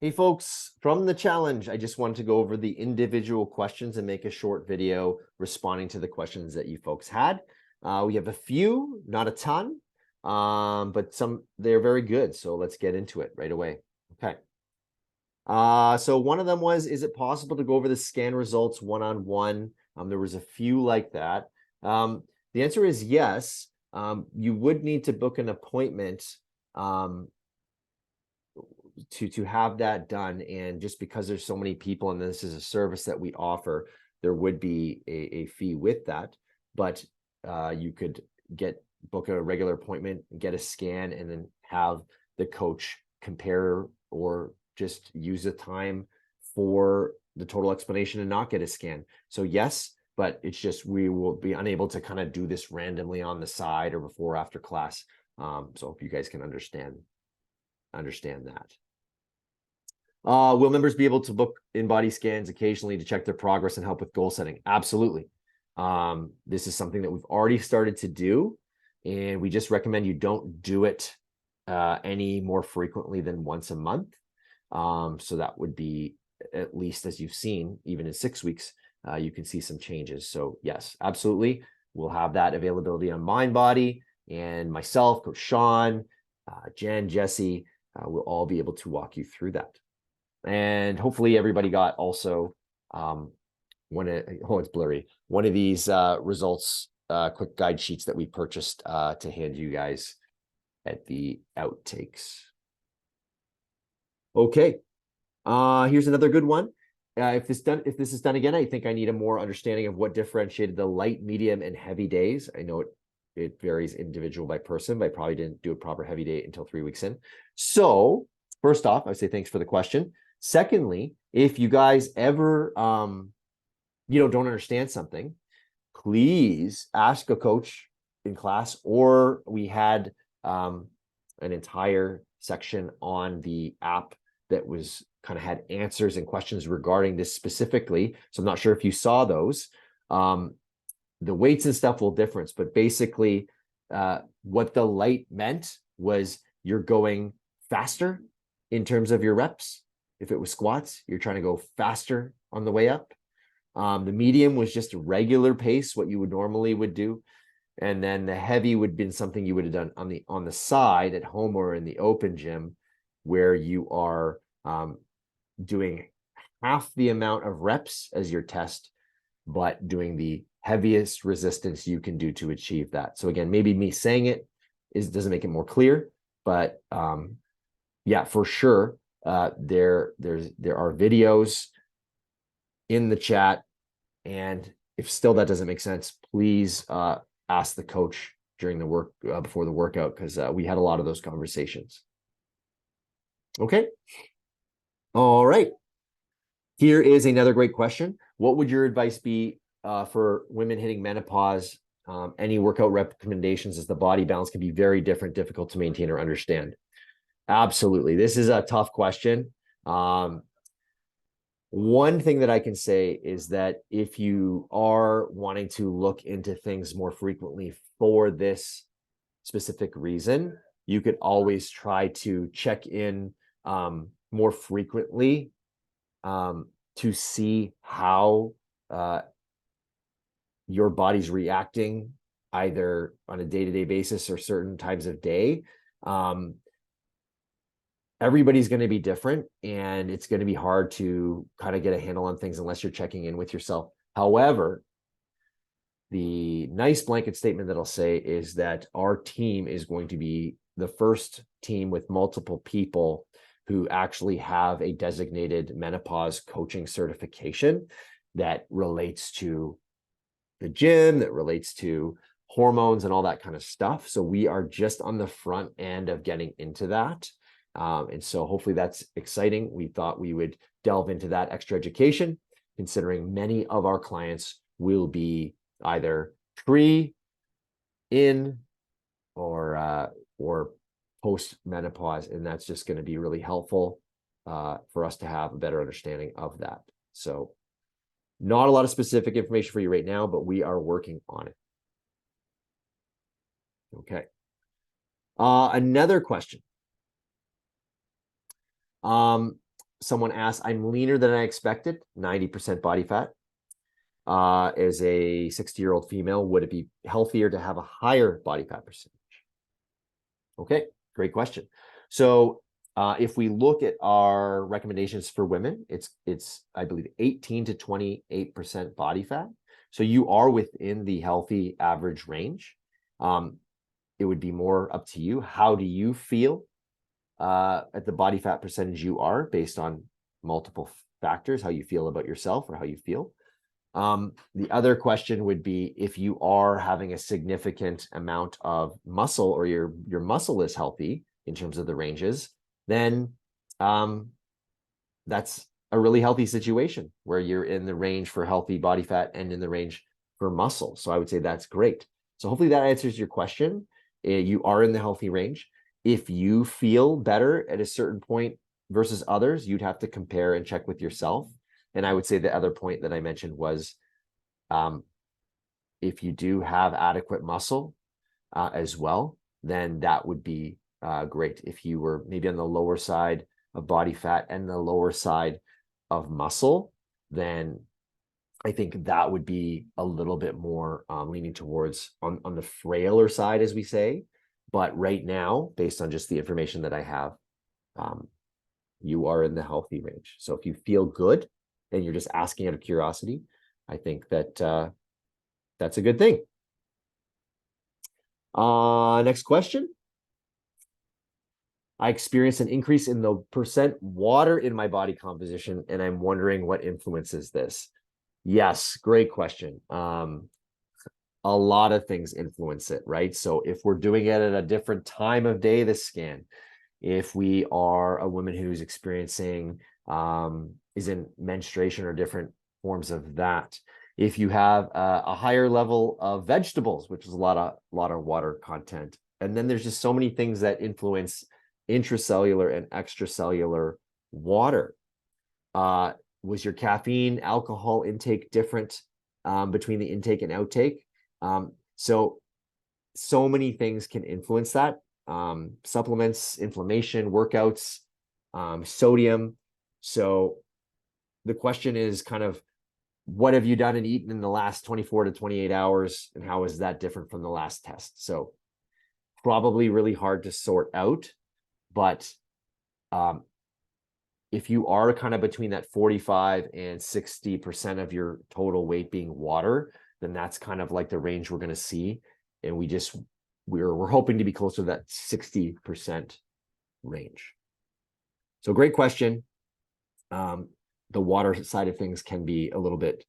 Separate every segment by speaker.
Speaker 1: Hey folks, from the challenge, I just wanted to go over the individual questions and make a short video responding to the questions that you folks had. We have a few, not a ton, but they're very good. So let's get into it right away. Okay. So one of them was, is it possible to go over the scan results one-on-one? There was a few like that. The answer is yes. You would need to book an appointment to have that done, and just because there's so many people and this is a service that we offer, there would be a fee with that, but you could book a regular appointment, get a scan, and then have the coach compare or just use the time for the total explanation and not get a scan. So yes, but it's just we will be unable to kind of do this randomly on the side or before or after class. So if you guys can understand that. Will members be able to book in-body scans occasionally to check their progress and help with goal setting? Absolutely. This is something that we've already started to do, and we just recommend you don't do it any more frequently than once a month. So that would be, at least as you've seen, even in 6 weeks, you can see some changes. So yes, absolutely. We'll have that availability on MindBody, and myself, Coach Sean, Jen, Jesse, we'll all be able to walk you through that. And hopefully everybody got also it's blurry, one of these results quick guide sheets that we purchased to hand you guys at the outtakes. Okay, here's another good one. If this is done again, I think I need a more understanding of what differentiated the light, medium, and heavy days. I know it varies individual by person, but I probably didn't do a proper heavy day until 3 weeks in. So first off, I say thanks for the question. Secondly, if you guys ever don't understand something, please ask a coach in class, or we had an entire section on the app that was kind of had answers and questions regarding this specifically. So I'm not sure if you saw those. The weights and stuff will difference, but basically what the light meant was you're going faster in terms of your reps. If it was squats, you're trying to go faster on the way up. The medium was just a regular pace, what you would normally do. And then the heavy would have been something you would have done on the side at home or in the open gym, where you are doing half the amount of reps as your test, but doing the heaviest resistance you can do to achieve that. So again, maybe me saying it doesn't make it more clear, but yeah, for sure. There are videos in the chat, and if still that doesn't make sense, please ask the coach during the work before the workout, because we had a lot of those conversations. Okay. All right. Here is another great question. What would your advice be for women hitting menopause? Any workout recommendations, as the body balance can be very difficult to maintain or understand? Absolutely. This is a tough question. One thing that I can say is that if you are wanting to look into things more frequently for this specific reason, you could always try to check in more frequently to see how your body's reacting, either on a day-to-day basis or certain times of day. Everybody's going to be different, and it's going to be hard to kind of get a handle on things unless you're checking in with yourself. However, the nice blanket statement that I'll say is that our team is going to be the first team with multiple people who actually have a designated menopause coaching certification that relates to the gym, that relates to hormones and all that kind of stuff. So we are just on the front end of getting into that. And so hopefully that's exciting. We thought we would delve into that extra education, considering many of our clients will be either pre, in, or post menopause, and that's just going to be really helpful for us to have a better understanding of that. So not a lot of specific information for you right now, but we are working on it. Okay. Another question. someone asks, I'm leaner than I expected, 90% body fat. As a 60-year-old female, would it be healthier to have a higher body fat percentage? Okay, great question. So if we look at our recommendations for women, it's I believe 18 to 28% body fat. So you are within the healthy average range. It would be more up to you. How do you feel at the body fat percentage you are, based on multiple factors, how you feel about yourself or how you feel? The other question would be, if you are having a significant amount of muscle, or your muscle is healthy in terms of the ranges, then that's a really healthy situation where you're in the range for healthy body fat and in the range for muscle. So I would say that's great. So hopefully that answers your question. You are in the healthy range. If you feel better at a certain point versus others, you'd have to compare and check with yourself. And I would say the other point that I mentioned was, if you do have adequate muscle as well, then that would be great. If you were maybe on the lower side of body fat and the lower side of muscle, then I think that would be a little bit more leaning towards on the frailer side, as we say. But right now, based on just the information that I have, you are in the healthy range. So if you feel good and you're just asking out of curiosity, I think that that's a good thing. Next question. I experienced an increase in the percent water in my body composition, and I'm wondering what influences this. Yes, great question. A lot of things influence it, right? So if we're doing it at a different time of day, the scan, if we are a woman who's experiencing, is in menstruation or different forms of that, if you have a higher level of vegetables, which is a lot of water content, and then there's just so many things that influence intracellular and extracellular water. Was your caffeine, alcohol intake different between the intake and outtake? So many things can influence that. Supplements, inflammation, workouts, sodium. So the question is kind of, what have you done and eaten in the last 24 to 28 hours, and how is that different from the last test? So probably really hard to sort out, but if you are kind of between that 45 and 60% of your total weight being water, then that's kind of like the range we're going to see. And we're hoping to be closer to that 60% range. So great question. The water side of things can be a little bit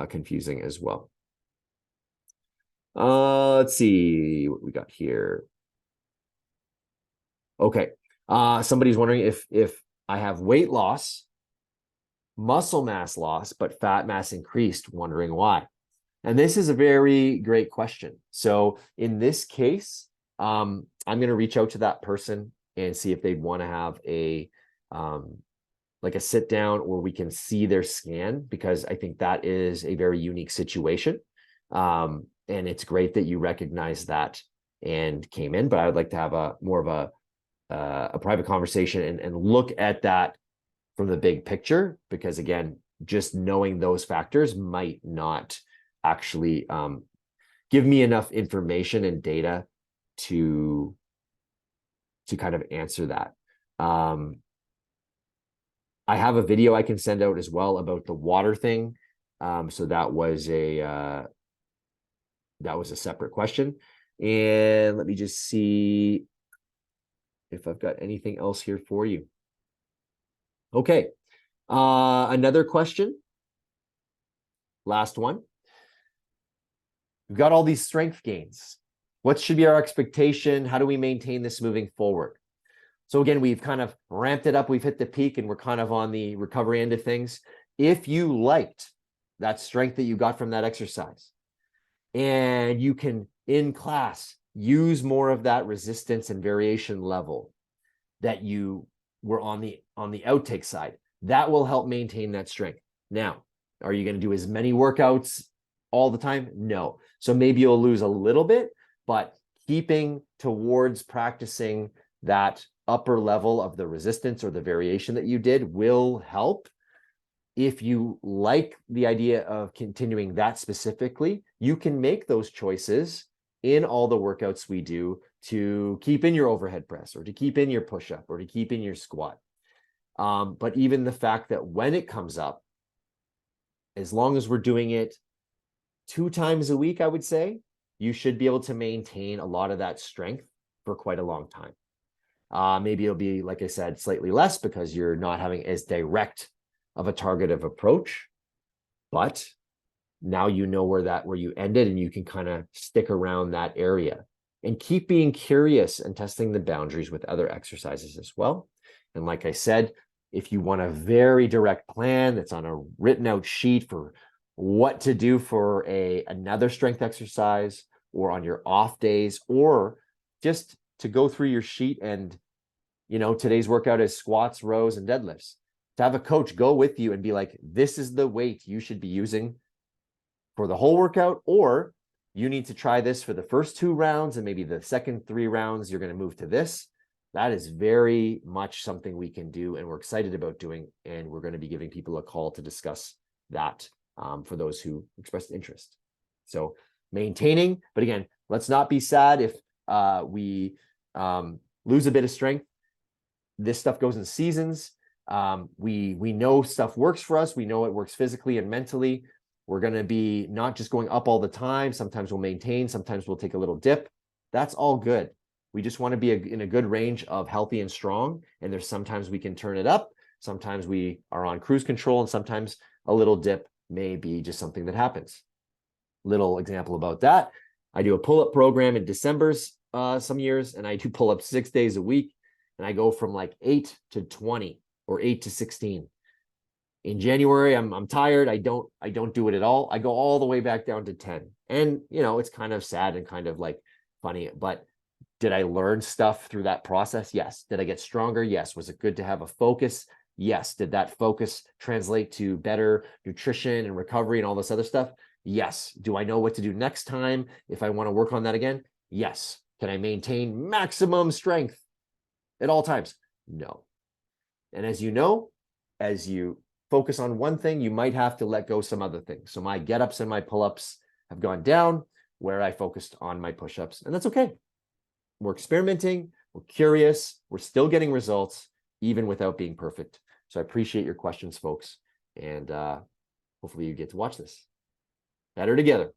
Speaker 1: confusing as well. Let's see what we got here. Okay. Somebody's wondering if I have weight loss, muscle mass loss, but fat mass increased, wondering why. And this is a very great question. So in this case, I'm going to reach out to that person and see if they want to have a like a sit down where we can see their scan, because I think that is a very unique situation. And it's great that you recognize that and came in, but I would like to have a more of a private conversation and look at that from the big picture, because again, just knowing those factors might not actually give me enough information and data to kind of answer that. I have a video I can send out as well about the water thing. So that was a separate question. And let me just see if I've got anything else here for you. Okay. Another question. Last one. We've got all these strength gains. What should be our expectation? How do we maintain this moving forward? So again, we've kind of ramped it up. We've hit the peak and we're kind of on the recovery end of things. If you liked that strength that you got from that exercise, and you can in class use more of that resistance and variation level that you were on the outtake side, that will help maintain that strength. Now, are you going to do as many workouts all the time? No. So maybe you'll lose a little bit, but keeping towards practicing that upper level of the resistance or the variation that you did will help. If you like the idea of continuing that specifically, you can make those choices in all the workouts we do to keep in your overhead press or to keep in your push-up or to keep in your squat. But even the fact that when it comes up, as long as we're doing it 2 times a week, I would say, you should be able to maintain a lot of that strength for quite a long time. Maybe it'll be, like I said, slightly less because you're not having as direct of a targeted approach, but now you know where you ended and you can kind of stick around that area and keep being curious and testing the boundaries with other exercises as well. And like I said, if you want a very direct plan that's on a written out sheet for what to do for another strength exercise or on your off days, or just to go through your sheet and, today's workout is squats, rows, and deadlifts. To have a coach go with you and be like, this is the weight you should be using for the whole workout, or you need to try this for the first 2 rounds and maybe the second 3 rounds, you're going to move to this. That is very much something we can do and we're excited about doing. And we're going to be giving people a call to discuss that for those who expressed interest. So maintaining, but again, let's not be sad if we lose a bit of strength. This stuff goes in seasons. We know stuff works for us. We know it works physically and mentally. We're going to be not just going up all the time. Sometimes we'll maintain. Sometimes we'll take a little dip. That's all good. We just want to be in a good range of healthy and strong. And there's sometimes we can turn it up. Sometimes we are on cruise control, and sometimes a little dip may be just something that happens. Little example about that. I do a pull-up program in December's some years, and I do pull-ups 6 days a week. And I go from like 8 to 20 or 8 to 16. In January, I'm tired. I don't do it at all. I go all the way back down to 10. And, it's kind of sad and kind of like funny, but did I learn stuff through that process? Yes. Did I get stronger? Yes. Was it good to have a focus? Yes. Did that focus translate to better nutrition and recovery and all this other stuff? Yes. Do I know what to do next time if I want to work on that again? Yes. Can I maintain maximum strength at all times? No. And as you focus on one thing, you might have to let go some other things. So my get-ups and my pull-ups have gone down where I focused on my push-ups, and that's okay. We're experimenting, we're curious, we're still getting results, even without being perfect. So I appreciate your questions, folks, and hopefully you get to watch this. Better together.